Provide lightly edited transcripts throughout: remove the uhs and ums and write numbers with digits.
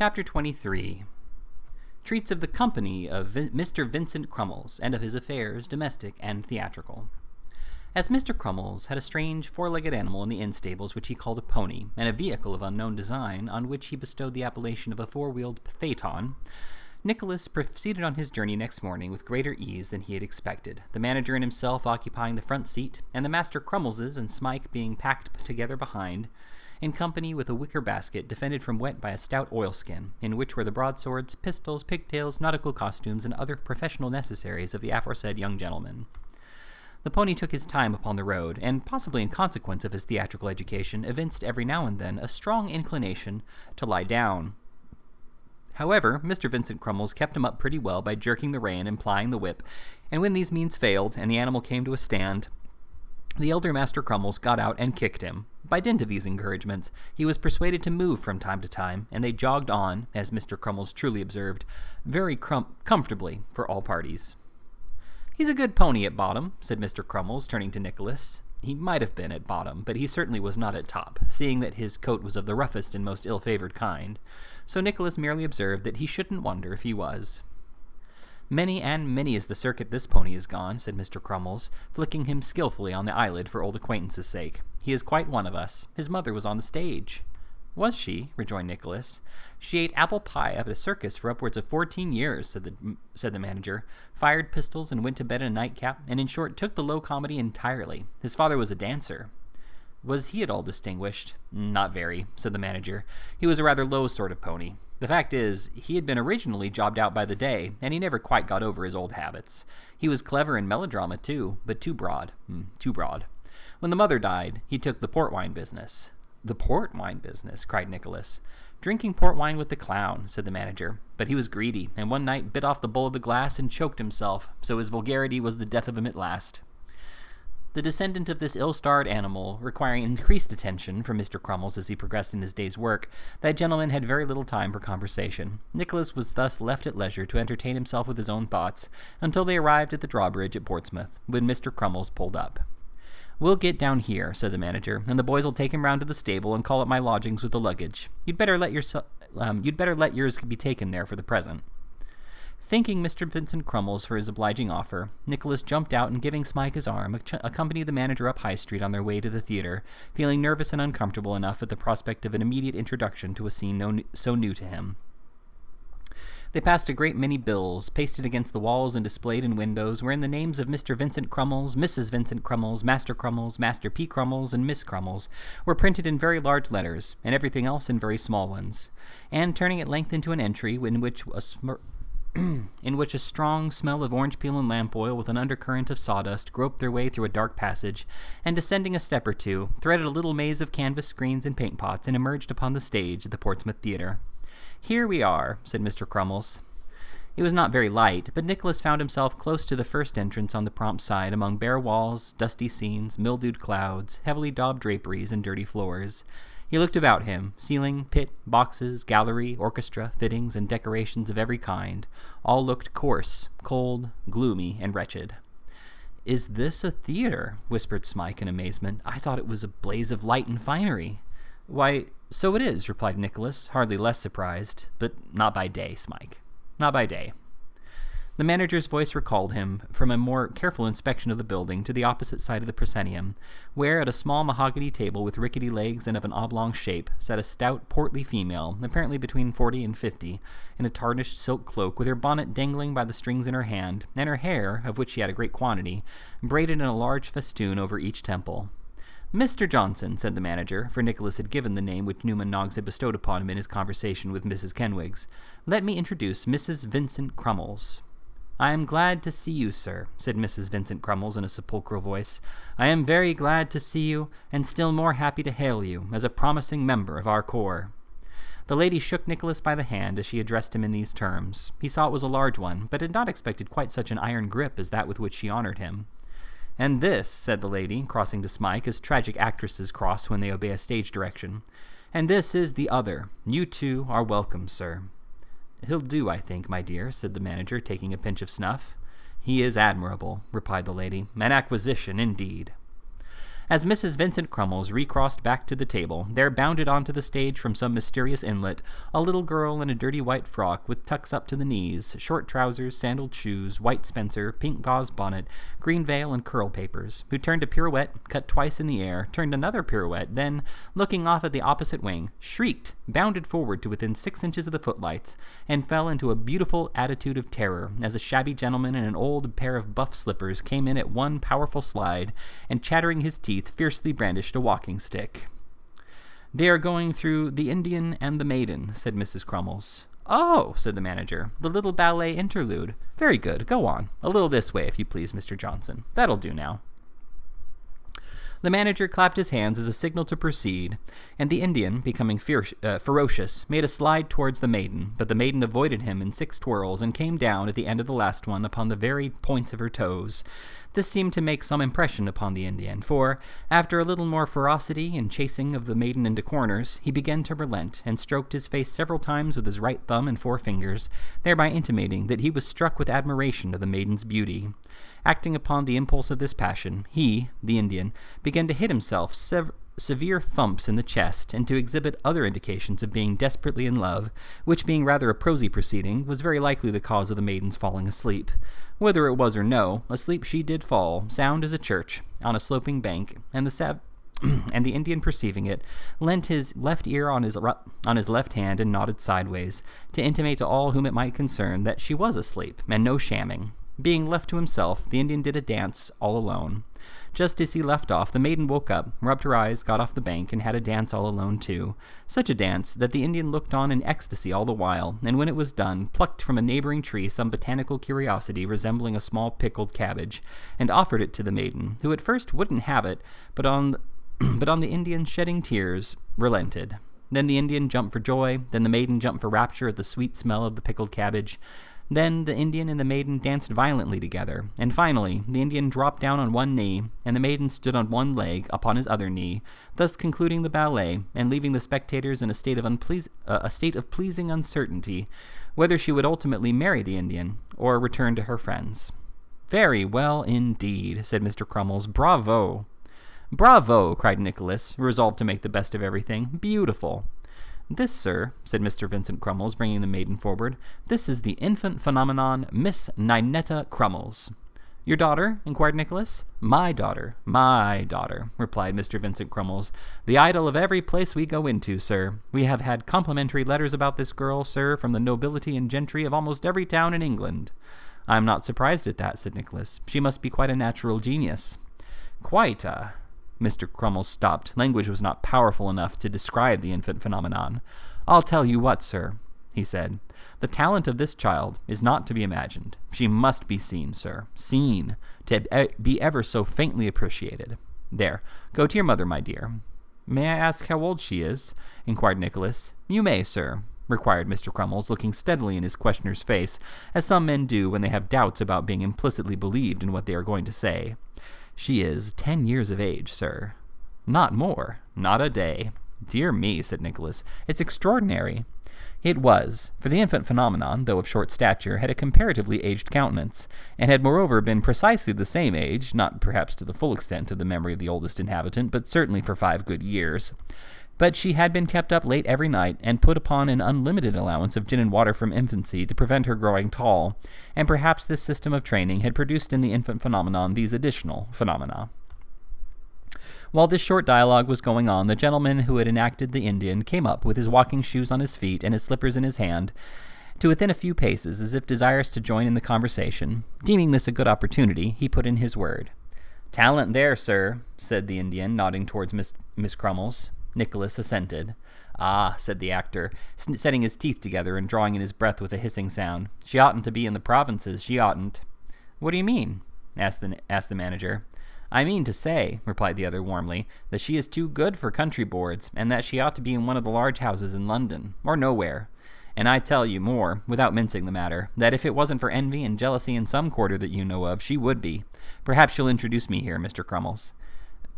Chapter 23 treats of the company of Mr. Vincent Crummles, and of his affairs, domestic and theatrical. As Mr. Crummles had a strange four-legged animal in the inn stables which he called a pony, and a vehicle of unknown design on which he bestowed the appellation of a four-wheeled phaeton, Nicholas proceeded on his journey next morning with greater ease than he had expected, the manager and himself occupying the front seat, and the Master Crummleses and Smike being packed together behind, in company with a wicker basket defended from wet by a stout oilskin, in which were the broadswords, pistols, pigtails, nautical costumes, and other professional necessaries of the aforesaid young gentleman. The pony took his time upon the road, and, possibly in consequence of his theatrical education, evinced every now and then a strong inclination to lie down. However, Mr. Vincent Crummles kept him up pretty well by jerking the rein and plying the whip, and when these means failed, and the animal came to a stand, the elder Master Crummles got out and kicked him. By dint of these encouragements, he was persuaded to move from time to time, and they jogged on, as Mr. Crummles truly observed, very comfortably for all parties. "He's a good pony at bottom," said Mr. Crummles, turning to Nicholas. He might have been at bottom, but he certainly was not at top, seeing that his coat was of the roughest and most ill-favored kind, so Nicholas merely observed that he shouldn't wonder if he was. "Many and many is the circuit this pony has gone," said Mr. Crummles, flicking him skillfully on the eyelid for old acquaintance' sake. "He is quite one of us. His mother was on the stage." "Was she?" rejoined Nicholas. "She ate apple pie at a circus for upwards of 14 years, said the manager, fired pistols and went to bed in a nightcap, and in short took the low comedy entirely. His father was a dancer." "Was he at all distinguished?" "Not very," said the manager. "He was a rather low sort of pony. The fact is, he had been originally jobbed out by the day, and he never quite got over his old habits. He was clever in melodrama, too, but too broad. When the mother died, he took the port wine business." "The port wine business?" cried Nicholas. "Drinking port wine with the clown," said the manager. "But he was greedy, and one night bit off the bowl of the glass and choked himself, so his vulgarity was the death of him at last." The descendant of this ill-starred animal, requiring increased attention from Mr. Crummles as he progressed in his day's work, that gentleman had very little time for conversation. Nicholas was thus left at leisure to entertain himself with his own thoughts, until they arrived at the drawbridge at Portsmouth, when Mr. Crummles pulled up. "We'll get down here," said the manager, "and the boys will take him round to the stable and call at my lodgings with the luggage. You'd better let yours be taken there for the present." Thanking Mr. Vincent Crummles for his obliging offer, Nicholas jumped out and, giving Smike his arm, accompanied the manager up High Street on their way to the theatre, feeling nervous and uncomfortable enough at the prospect of an immediate introduction to a scene so new to him. They passed a great many bills, pasted against the walls and displayed in windows, wherein the names of Mr. Vincent Crummles, Mrs. Vincent Crummles, Master Crummles, Master P. Crummles, and Miss Crummles were printed in very large letters, and everything else in very small ones. And turning at length into an entry in which a strong smell of orange peel and lamp oil with an undercurrent of sawdust groped their way through a dark passage, and descending a step or two, threaded a little maze of canvas screens and paint pots, and emerged upon the stage at the Portsmouth Theatre. "Here we are," said Mr. Crummles. It was not very light, but Nicholas found himself close to the first entrance on the prompt side, among bare walls, dusty scenes, mildewed clouds, heavily daubed draperies, and dirty floors. He looked about him. Ceiling, pit, boxes, gallery, orchestra, fittings, and decorations of every kind, all looked coarse, cold, gloomy, and wretched. "Is this a theatre?" whispered Smike in amazement. "I thought it was a blaze of light and finery." "Why, so it is," replied Nicholas, hardly less surprised, "but not by day, Smike. Not by day." The manager's voice recalled him, from a more careful inspection of the building, to the opposite side of the proscenium, where, at a small mahogany table with rickety legs and of an oblong shape, sat a stout, portly female, apparently between 40 and 50, in a tarnished silk cloak, with her bonnet dangling by the strings in her hand, and her hair, of which she had a great quantity, braided in a large festoon over each temple. "Mr. Johnson," said the manager, for Nicholas had given the name which Newman Noggs had bestowed upon him in his conversation with Mrs. Kenwigs, "let me introduce Mrs. Vincent Crummles." "I am glad to see you, sir," said Mrs. Vincent Crummles in a sepulchral voice. "I am very glad to see you, and still more happy to hail you as a promising member of our corps." The lady shook Nicholas by the hand as she addressed him in these terms. He saw it was a large one, but had not expected quite such an iron grip as that with which she honored him. "And this," said the lady, crossing to Smike, as tragic actresses cross when they obey a stage direction, "and this is the other. You too are welcome, sir." "He'll do, I think, my dear," said the manager, taking a pinch of snuff. "He is admirable," replied the lady. "An acquisition, indeed." As Mrs. Vincent Crummles recrossed back to the table, there bounded onto the stage from some mysterious inlet a little girl in a dirty white frock with tucks up to the knees, short trousers, sandaled shoes, white spencer, pink gauze bonnet, green veil, and curl papers, who turned a pirouette, cut twice in the air, turned another pirouette, then, looking off at the opposite wing, shrieked, bounded forward to within 6 inches of the footlights, and fell into a beautiful attitude of terror as a shabby gentleman in an old pair of buff slippers came in at one powerful slide, and chattering his teeth, fiercely brandished a walking stick. "They are going through The Indian and the Maiden," said Mrs. Crummles. "Oh," said the manager, "the little ballet interlude. Very good, go on. A little this way, if you please, Mr. Johnson. That'll do now." The manager clapped his hands as a signal to proceed, and the Indian, becoming ferocious, made a slide towards the maiden, but the maiden avoided him in 6 twirls and came down at the end of the last one upon the very points of her toes. This seemed to make some impression upon the Indian, for, after a little more ferocity and chasing of the maiden into corners, he began to relent, and stroked his face several times with his right thumb and 4 fingers, thereby intimating that he was struck with admiration of the maiden's beauty. Acting upon the impulse of this passion, he, the Indian, began to hit himself severe thumps in the chest, and to exhibit other indications of being desperately in love, which, being rather a prosy proceeding, was very likely the cause of the maiden's falling asleep. Whether it was or no, asleep she did fall, sound as a church, on a sloping bank, and the Indian, perceiving it, leant his left ear on his left hand and nodded sideways, to intimate to all whom it might concern that she was asleep, and no shamming. Being left to himself, the Indian did a dance all alone. Just as he left off, the maiden woke up, rubbed her eyes, got off the bank, and had a dance all alone too. Such a dance that the Indian looked on in ecstasy all the while, and when it was done, plucked from a neighboring tree some botanical curiosity resembling a small pickled cabbage, and offered it to the maiden, who at first wouldn't have it, but on the Indian shedding tears, relented. Then the Indian jumped for joy, then the maiden jumped for rapture at the sweet smell of the pickled cabbage. Then the Indian and the maiden danced violently together, and finally the Indian dropped down on one knee, and the maiden stood on one leg upon his other knee, thus concluding the ballet, and leaving the spectators in a state of pleasing uncertainty whether she would ultimately marry the Indian or return to her friends. "Very well indeed," said Mr. Crummles. "Bravo!" "Bravo!" cried Nicholas, resolved to make the best of everything. "Beautiful!" "This, sir," said Mr. Vincent Crummles, bringing the maiden forward, "this is the infant phenomenon, Miss Ninetta Crummles." "Your daughter?" inquired Nicholas. My daughter," replied Mr. Vincent Crummles. "The idol of every place we go into, sir. We have had complimentary letters about this girl, sir, from the nobility and gentry of almost every town in England." "I am not surprised at that," said Nicholas. "She must be quite a natural genius." "Quite a—" Mr. Crummles stopped. Language was not powerful enough to describe the infant phenomenon. "I'll tell you what, sir," he said. "The talent of this child is not to be imagined. She must be seen, sir. Seen, to be ever so faintly appreciated. There, go to your mother, my dear." "May I ask how old she is?" inquired Nicholas. "You may, sir," required Mr. Crummles, looking steadily in his questioner's face, as some men do when they have doubts about being implicitly believed in what they are going to say. "She is 10 years of age, sir." "Not more?" "Not a day." "Dear me," said Nicholas, "it's extraordinary." It was, for the infant phenomenon, though of short stature, had a comparatively aged countenance, and had moreover been precisely the same age, not perhaps to the full extent of the memory of the oldest inhabitant, but certainly for 5 good years. But she had been kept up late every night, and put upon an unlimited allowance of gin and water from infancy to prevent her growing tall, and perhaps this system of training had produced in the infant phenomenon these additional phenomena. While this short dialogue was going on, the gentleman who had enacted the Indian came up with his walking shoes on his feet and his slippers in his hand, to within a few paces, as if desirous to join in the conversation. Deeming this a good opportunity, he put in his word. "Talent there, sir," said the Indian, nodding towards Miss Crummles. Nicholas assented. "Ah," said the actor, setting his teeth together and drawing in his breath with a hissing sound. "She oughtn't to be in the provinces, she oughtn't." "What do you mean?" asked the manager. "I mean to say," replied the other warmly, "that she is too good for country boards, and that she ought to be in one of the large houses in London, or nowhere. And I tell you more, without mincing the matter, that if it wasn't for envy and jealousy in some quarter that you know of, she would be. Perhaps you'll introduce me here, Mr. Crummles."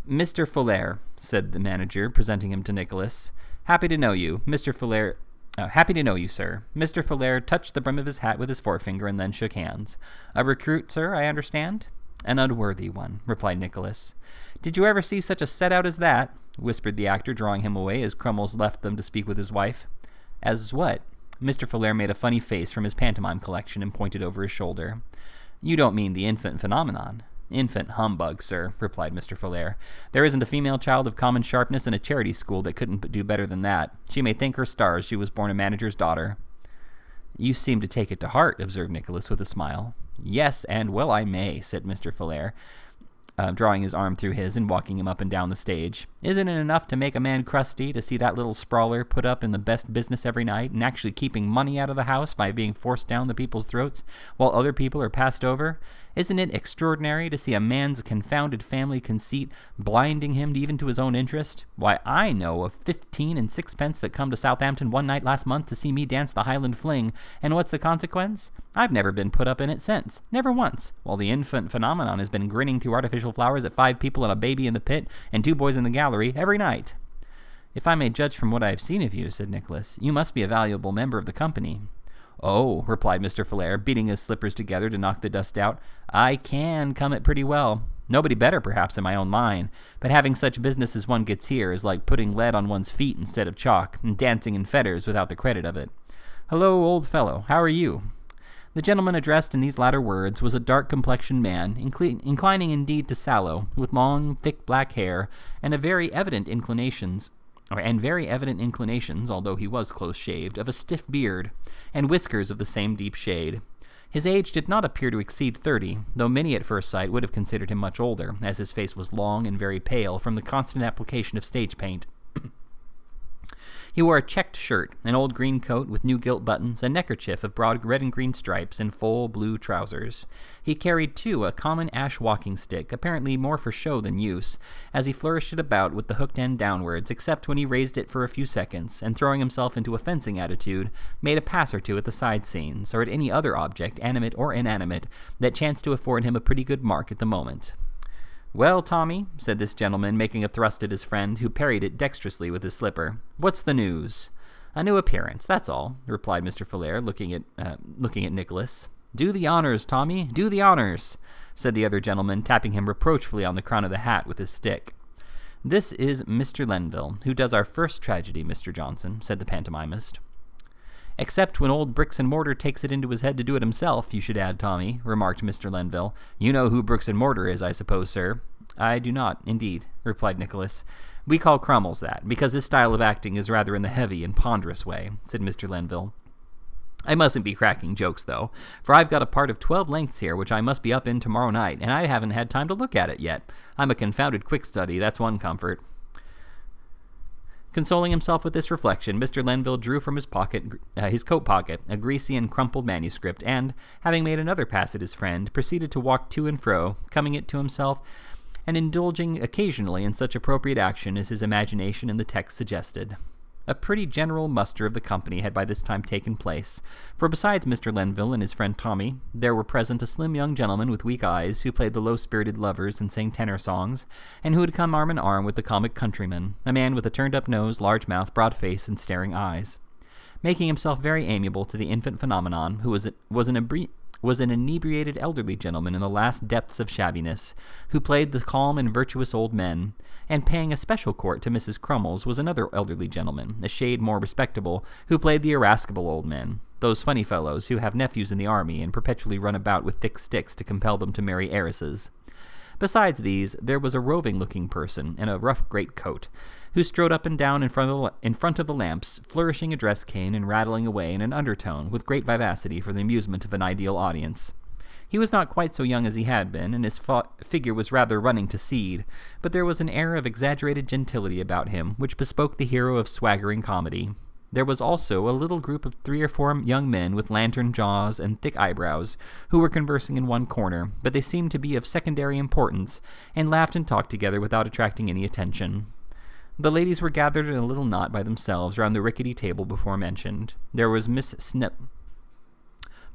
"Mr. Fuller," said the manager, presenting him to Nicholas. "Happy to know you, Mr. Fuller. Happy to know you, sir." Mr. Fuller touched the brim of his hat with his forefinger and then shook hands. "A recruit, sir, I understand?" "An unworthy one," replied Nicholas. "Did you ever see such a set-out as that?" whispered the actor, drawing him away as Crummles left them to speak with his wife. "As what?" Mr. Folair made a funny face from his pantomime collection and pointed over his shoulder. "You don't mean the infant phenomenon?" "Infant humbug, sir," replied Mr. Folair. "There isn't a female child of common sharpness in a charity school that couldn't do better than that. She may thank her stars she was born a manager's daughter." "You seem to take it to heart," observed Nicholas with a smile. "Yes, and well I may," said Mr. Folair, drawing his arm through his and walking him up and down the stage. "Isn't it enough to make a man crusty to see that little sprawler put up in the best business every night and actually keeping money out of the house by being forced down the people's throats while other people are passed over? Isn't it extraordinary to see a man's confounded family conceit blinding him even to his own interest? Why, I know of 15 and 6 that come to Southampton one night last month to see me dance the Highland Fling, and what's the consequence? I've never been put up in it since, never once, while the infant phenomenon has been grinning through artificial flowers at 5 people and a baby in the pit and 2 boys in the gallery every night." "If I may judge from what I have seen of you," said Nicholas, "you must be a valuable member of the company." "Oh," replied Mr. Folair, beating his slippers together to knock the dust out, "I can come it pretty well. Nobody better, perhaps, in my own line, but having such business as one gets here is like putting lead on one's feet instead of chalk, and dancing in fetters without the credit of it. Hello, old fellow, how are you?" The gentleman addressed in these latter words was a dark-complexioned man, inclining indeed to sallow, with long, thick black hair, and very evident inclinations, although he was close-shaved, of a stiff beard, and whiskers of the same deep shade. His age did not appear to exceed 30, though many at first sight would have considered him much older, as his face was long and very pale from the constant application of stage paint. He wore a checked shirt, an old green coat with new gilt buttons, a neckerchief of broad red and green stripes, and full blue trousers. He carried, too, a common ash walking stick, apparently more for show than use, as he flourished it about with the hooked end downwards, except when he raised it for a few seconds, and throwing himself into a fencing attitude, made a pass or two at the side scenes, or at any other object, animate or inanimate, that chanced to afford him a pretty good mark at the moment. "Well, Tommy," said this gentleman, making a thrust at his friend, who parried it dexterously with his slipper, "what's the news?" "A new appearance, that's all," replied Mr. Folair, looking at Nicholas. "Do the honors, Tommy, do the honors," said the other gentleman, tapping him reproachfully on the crown of the hat with his stick. "This is Mr. Lenville, who does our first tragedy, Mr. Johnson," said the pantomimist. "Except when old Bricks and Mortar takes it into his head to do it himself, you should add, Tommy," remarked Mr. Lenville. "You know who Bricks and Mortar is, I suppose, sir?" "I do not, indeed," replied Nicholas. "We call Crummles that, because his style of acting is rather in the heavy and ponderous way," said Mr. Lenville. "I mustn't be cracking jokes, though, for I've got a part of 12 lengths here which I must be up in tomorrow night, and I haven't had time to look at it yet. I'm a confounded quick study, that's one comfort." Consoling himself with this reflection, Mr. Lenville drew from his coat pocket, a greasy and crumpled manuscript, and, having made another pass at his friend, proceeded to walk to and fro, coming it to himself, and indulging occasionally in such appropriate action as his imagination and the text suggested. A pretty general muster of the company had by this time taken place, for besides Mr. Lenville and his friend Tommy, there were present a slim young gentleman with weak eyes, who played the low-spirited lovers and sang tenor songs, and who had come arm in arm with the comic countryman, a man with a turned-up nose, large mouth, broad face, and staring eyes. Making himself very amiable to the infant phenomenon, who was an inebriated elderly gentleman in the last depths of shabbiness, who played the calm and virtuous old men, and paying a special court to Mrs. Crummles was another elderly gentleman, a shade more respectable, who played the irascible old men, those funny fellows who have nephews in the army and perpetually run about with thick sticks to compel them to marry heiresses. Besides these, there was a roving-looking person in a rough great-coat, who strode up and down in front of the lamps, flourishing a dress cane and rattling away in an undertone with great vivacity for the amusement of an ideal audience. He was not quite so young as he had been, and his figure was rather running to seed, but there was an air of exaggerated gentility about him which bespoke the hero of swaggering comedy. There was also a little group of 3 or 4 young men with lantern jaws and thick eyebrows, who were conversing in one corner, but they seemed to be of secondary importance, and laughed and talked together without attracting any attention. The ladies were gathered in a little knot by themselves round the rickety table before mentioned. There was Miss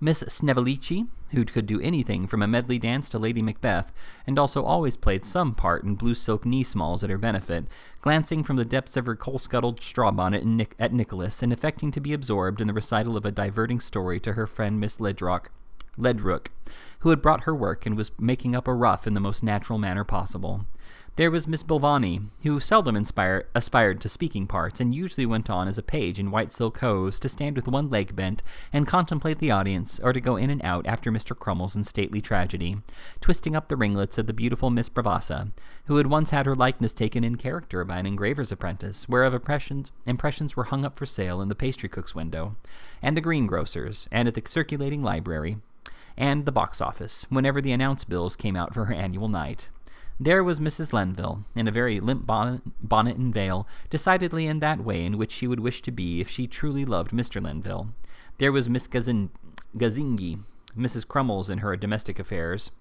Snevellicci, who could do anything from a medley dance to Lady Macbeth, and also always played some part in blue silk knee-smalls at her benefit, glancing from the depths of her coal-scuttled straw-bonnet at Nicholas, and affecting to be absorbed in the recital of a diverting story to her friend Miss Ledrook, who had brought her work and was making up a ruff in the most natural manner possible. There was Miss Bilvani, who seldom aspired to speaking parts, and usually went on as a page in white silk hose to stand with one leg bent and contemplate the audience, or to go in and out after Mr. Crummles in stately tragedy, twisting up the ringlets of the beautiful Miss Bravassa, who had once had her likeness taken in character by an engraver's apprentice, whereof impressions were hung up for sale in the pastry cook's window, and the greengrocer's, and at the circulating library, and the box office, whenever the announce bills came out for her annual night. There was Mrs. Lenville, in a very limp bonnet and veil, decidedly in that way in which she would wish to be if she truly loved Mr. Lenville. There was Miss Gazingi, Mrs. Crummles in her domestic affairs,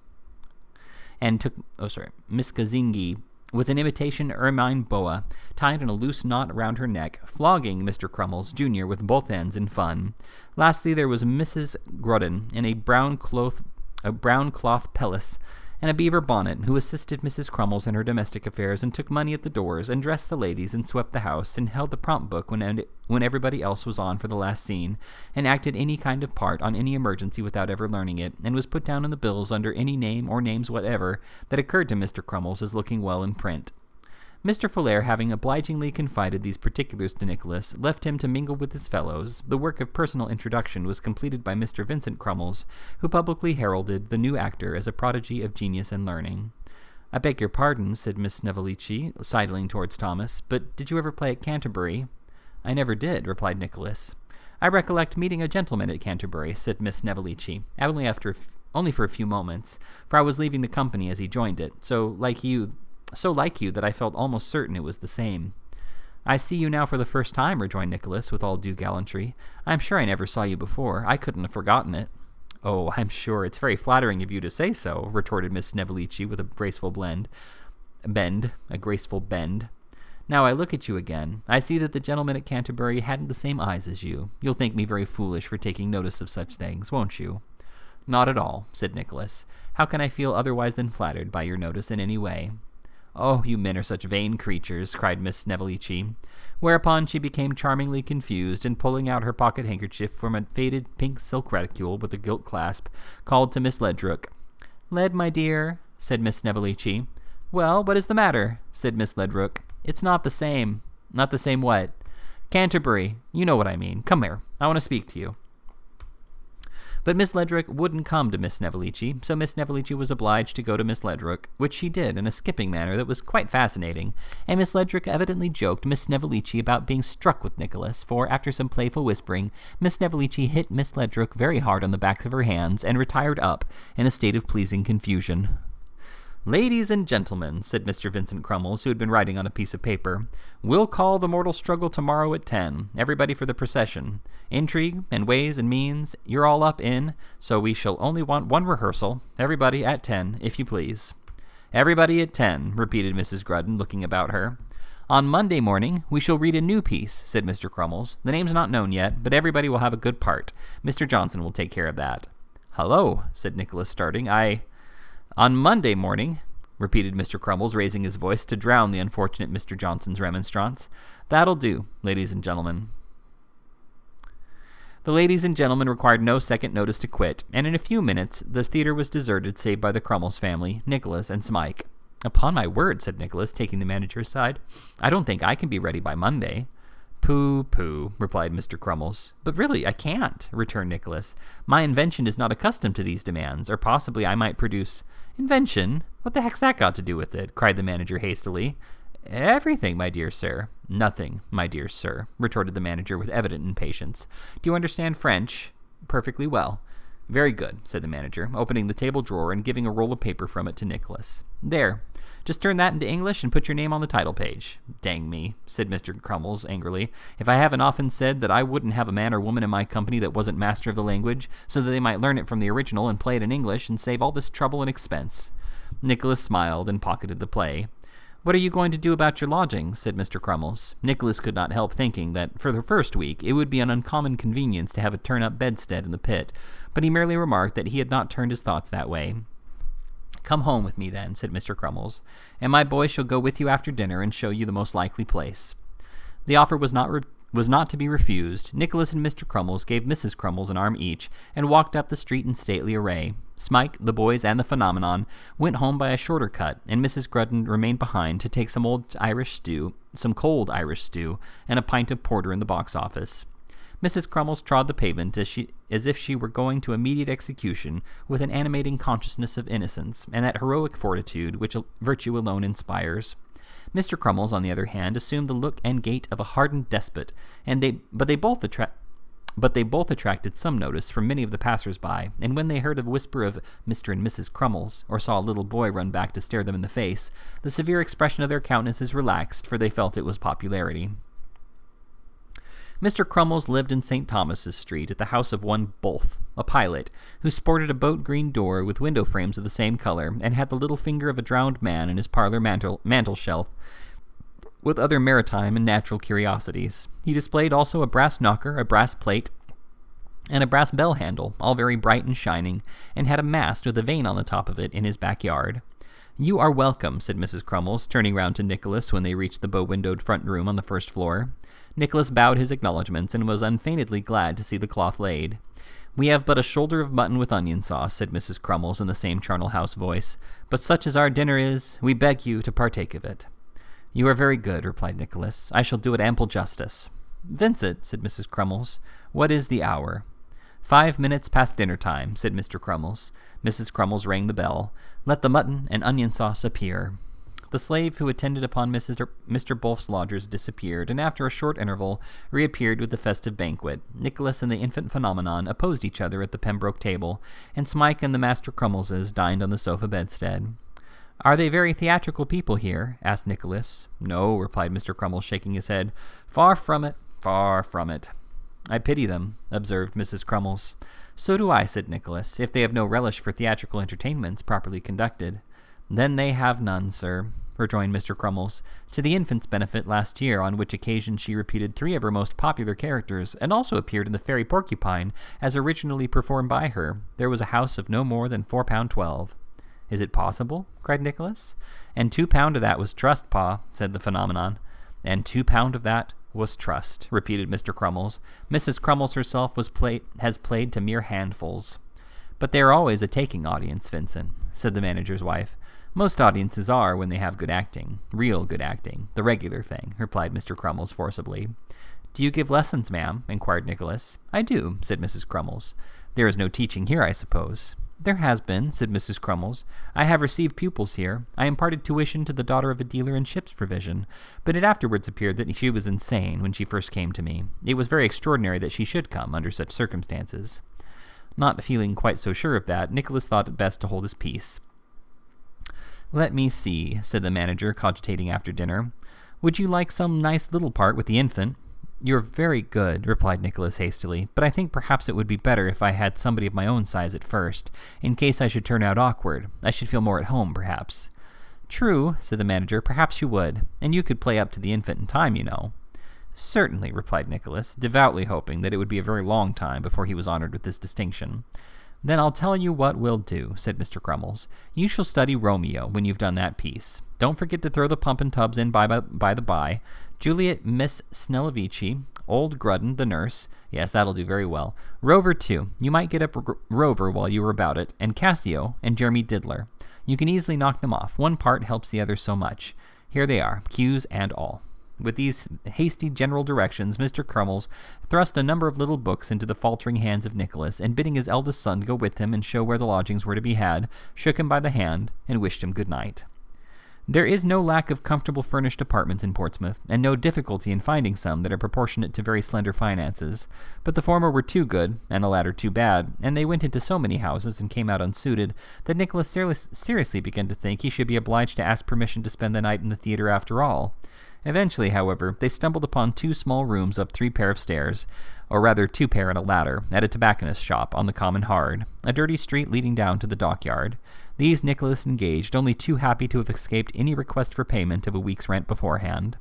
Miss Gazingi, with an imitation ermine boa tied in a loose knot round her neck, flogging Mr. Crummles, Jr. with both ends in fun. Lastly, there was Mrs. Grudden, in a brown cloth pelisse, and a beaver bonnet, who assisted Mrs. Crummles in her domestic affairs, and took money at the doors, and dressed the ladies, and swept the house, and held the prompt book when everybody else was on for the last scene, and acted any kind of part on any emergency without ever learning it, and was put down in the bills under any name or names whatever that occurred to Mr. Crummles as looking well in print. Mr. Folair, having obligingly confided these particulars to Nicholas, left him to mingle with his fellows. The work of personal introduction was completed by Mr. Vincent Crummles, who publicly heralded the new actor as a prodigy of genius and learning. "I beg your pardon," said Miss Snevellicci, sidling towards Thomas, "but did you ever play at Canterbury?" "I never did," replied Nicholas. "I recollect meeting a gentleman at Canterbury," said Miss Snevellicci, only for a few moments, for I was leaving the company as he joined it, so like you that I felt almost certain it was the same." "I see you now for the first time," rejoined Nicholas, with all due gallantry. "I'm sure I never saw you before. I couldn't have forgotten it." "Oh, I'm sure it's very flattering of you to say so," retorted Miss Snevellicci with a graceful bend. "Now I look at you again. I see that the gentleman at Canterbury hadn't the same eyes as you. You'll think me very foolish for taking notice of such things, won't you?" "Not at all," said Nicholas. "How can I feel otherwise than flattered by your notice in any way?" "Oh, you men are such vain creatures," cried Miss Snevellicci, whereupon she became charmingly confused, and pulling out her pocket handkerchief from a faded pink silk reticule with a gilt clasp, called to Miss Ledrook. "Led, my dear," said Miss Snevellicci. "Well, what is the matter?" said Miss Ledrook. "It's not the same." "Not the same what?" "Canterbury. You know what I mean. Come here. I want to speak to you." But Miss Ledrook wouldn't come to Miss Snevellicci, so Miss Snevellicci was obliged to go to Miss Ledrook, which she did in a skipping manner that was quite fascinating, and Miss Ledrook evidently joked Miss Snevellicci about being struck with Nicholas, for after some playful whispering, Miss Snevellicci hit Miss Ledrook very hard on the backs of her hands, and retired up in a state of pleasing confusion. "Ladies and gentlemen," said Mr. Vincent Crummles, who had been writing on a piece of paper, "we'll call the mortal struggle tomorrow at 10. Everybody for the procession. Intrigue and ways and means you're all up in, so we shall only want one rehearsal. Everybody at 10, if you please." "Everybody at 10, repeated Mrs. Grudden, looking about her. "On Monday morning we shall read a new piece," said Mr. Crummles. "The name's not known yet, but everybody will have a good part. Mr. Johnson will take care of that." "Hullo," said Nicholas, starting. "On Monday morning," repeated Mr. Crummles, raising his voice to drown the unfortunate Mr. Johnson's remonstrance. "That'll do, ladies and gentlemen." The ladies and gentlemen required no second notice to quit, and in a few minutes the theatre was deserted save by the Crummles family, Nicholas, and Smike. "Upon my word," said Nicholas, taking the manager aside, "I don't think I can be ready by Monday." "Pooh, pooh," replied Mr. Crummles. "But really, I can't," returned Nicholas. "My invention is not accustomed to these demands, or possibly I might produce—" "Invention? What the heck's that got to do with it?" cried the manager hastily. "Everything, my dear sir." "Nothing, my dear sir," retorted the manager with evident impatience. "Do you understand French?" "Perfectly well." "Very good," said the manager, opening the table drawer and giving a roll of paper from it to Nicholas. "There. Just turn that into English and put your name on the title page." "Dang me," said Mr. Crummles angrily, "if I haven't often said that I wouldn't have a man or woman in my company that wasn't master of the language, so that they might learn it from the original and play it in English and save all this trouble and expense." Nicholas smiled and pocketed the play. "What are you going to do about your lodgings?" said Mr. Crummles. Nicholas could not help thinking that, for the first week, it would be an uncommon convenience to have a turn-up bedstead in the pit, but he merely remarked that he had not turned his thoughts that way. "Come home with me, then," said Mr. Crummles, "and my boy shall go with you after dinner and show you the most likely place." The offer was not was not to be refused, Nicholas and Mr. Crummles gave Mrs. Crummles an arm each and walked up the street in stately array. Smike, the boys, and the phenomenon went home by a shorter cut, and Mrs. Grudden remained behind to take some cold Irish stew, and a pint of porter in the box office. Mrs. Crummles trod the pavement as if she were going to immediate execution, with an animating consciousness of innocence, and that heroic fortitude which virtue alone inspires. Mr. Crummles, on the other hand, assumed the look and gait of a hardened despot, but they both attracted some notice from many of the passers-by, and when they heard a whisper of Mr. and Mrs. Crummles, or saw a little boy run back to stare them in the face, the severe expression of their countenances relaxed, for they felt it was popularity. Mr. Crummles lived in St. Thomas's Street at the house of one Bulph, a pilot, who sported a boat-green door with window frames of the same color, and had the little finger of a drowned man in his parlor mantel-shelf, with other maritime and natural curiosities. He displayed also a brass knocker, a brass plate, and a brass bell handle, all very bright and shining, and had a mast with a vane on the top of it in his backyard. "You are welcome," said Mrs. Crummles, turning round to Nicholas when they reached the bow-windowed front room on the first floor. Nicholas bowed his acknowledgments, and was unfeignedly glad to see the cloth laid. "We have but a shoulder of mutton with onion sauce," said Mrs. Crummles in the same charnel house voice, "but such as our dinner is, we beg you to partake of it." "You are very good," replied Nicholas. "I shall do it ample justice." "Vincent," said Mrs. Crummles, "what is the hour?" 5 minutes past dinner time," said Mr. Crummles. Mrs. Crummles rang the bell. "Let the mutton and onion sauce appear." The slave who attended upon Mr. Bulph's lodgers disappeared, and after a short interval reappeared with the festive banquet. Nicholas and the infant phenomenon opposed each other at the Pembroke table, and Smike and the Master Crummleses dined on the sofa bedstead. "Are they very theatrical people here?" asked Nicholas. "No," replied Mr. Crummles, shaking his head. "Far from it, far from it." "I pity them," observed Mrs. Crummles. "So do I," said Nicholas, "if they have no relish for theatrical entertainments properly conducted." "Then they have none, sir," rejoined Mr. Crummles. "To the infant's benefit last year, on which occasion she repeated 3 of her most popular characters, and also appeared in the Fairy Porcupine, as originally performed by her, there was a house of no more than £4.12. "Is it possible?" cried Nicholas. "And £2 of that was trust, Pa," said the phenomenon. "And £2 of that was trust," repeated Mr. Crummles. "Mrs. Crummles herself has played to mere handfuls." "But they are always a taking audience, Vincent," said the manager's wife. "Most audiences are when they have good acting, real good acting, the regular thing," replied Mr. Crummles forcibly. "Do you give lessons, ma'am?" inquired Nicholas. "I do," said Mrs. Crummles. "There is no teaching here, I suppose?" "There has been," said Mrs. Crummles. "I have received pupils here. I imparted tuition to the daughter of a dealer in ship's provision, but it afterwards appeared that she was insane when she first came to me. It was very extraordinary that she should come under such circumstances." Not feeling quite so sure of that, Nicholas thought it best to hold his peace. "Let me see," said the manager, cogitating after dinner. "Would you like some nice little part with the infant?" "You're very good," replied Nicholas hastily, "but I think perhaps it would be better if I had somebody of my own size at first, in case I should turn out awkward. I should feel more at home, perhaps." "True," said the manager, "perhaps you would, and you could play up to the infant in time, you know." "Certainly," replied Nicholas, devoutly hoping that it would be a very long time before he was honored with this distinction. "Then I'll tell you what we'll do," said Mr. Crummles. "You shall study Romeo when you've done that piece. Don't forget to throw the pump and tubs in by the by. Juliet, Miss Snellavici, old Grudden, the nurse. Yes, that'll do very well. Rover, too. You might get up Rover while you were about it, and Cassio, and Jeremy Diddler. You can easily knock them off. One part helps the other so much. Here they are, cues and all." With these hasty general directions, Mr. Crummles thrust a number of little books into the faltering hands of Nicholas, and bidding his eldest son go with him and show where the lodgings were to be had, shook him by the hand, and wished him good night. There is no lack of comfortable furnished apartments in Portsmouth, and no difficulty in finding some that are proportionate to very slender finances, but the former were too good, and the latter too bad, and they went into so many houses and came out unsuited, that Nicholas seriously began to think he should be obliged to ask permission to spend the night in the theatre after all. Eventually, however, they stumbled upon 2 small rooms up 3 pair of stairs, or rather 2 pair and a ladder, at a tobacconist's shop on the Common Hard, a dirty street leading down to the dockyard. These Nicholas engaged, only too happy to have escaped any request for payment of a week's rent beforehand.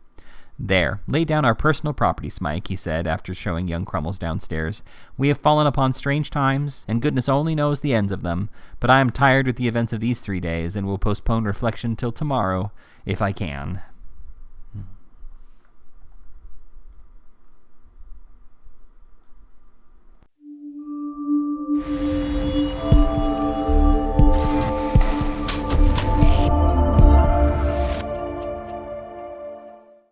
"There, lay down our personal property, Smike," he said, after showing young Crummles downstairs. "We have fallen upon strange times, and goodness only knows the ends of them, but I am tired with the events of these 3 days, and will postpone reflection till tomorrow, if I can."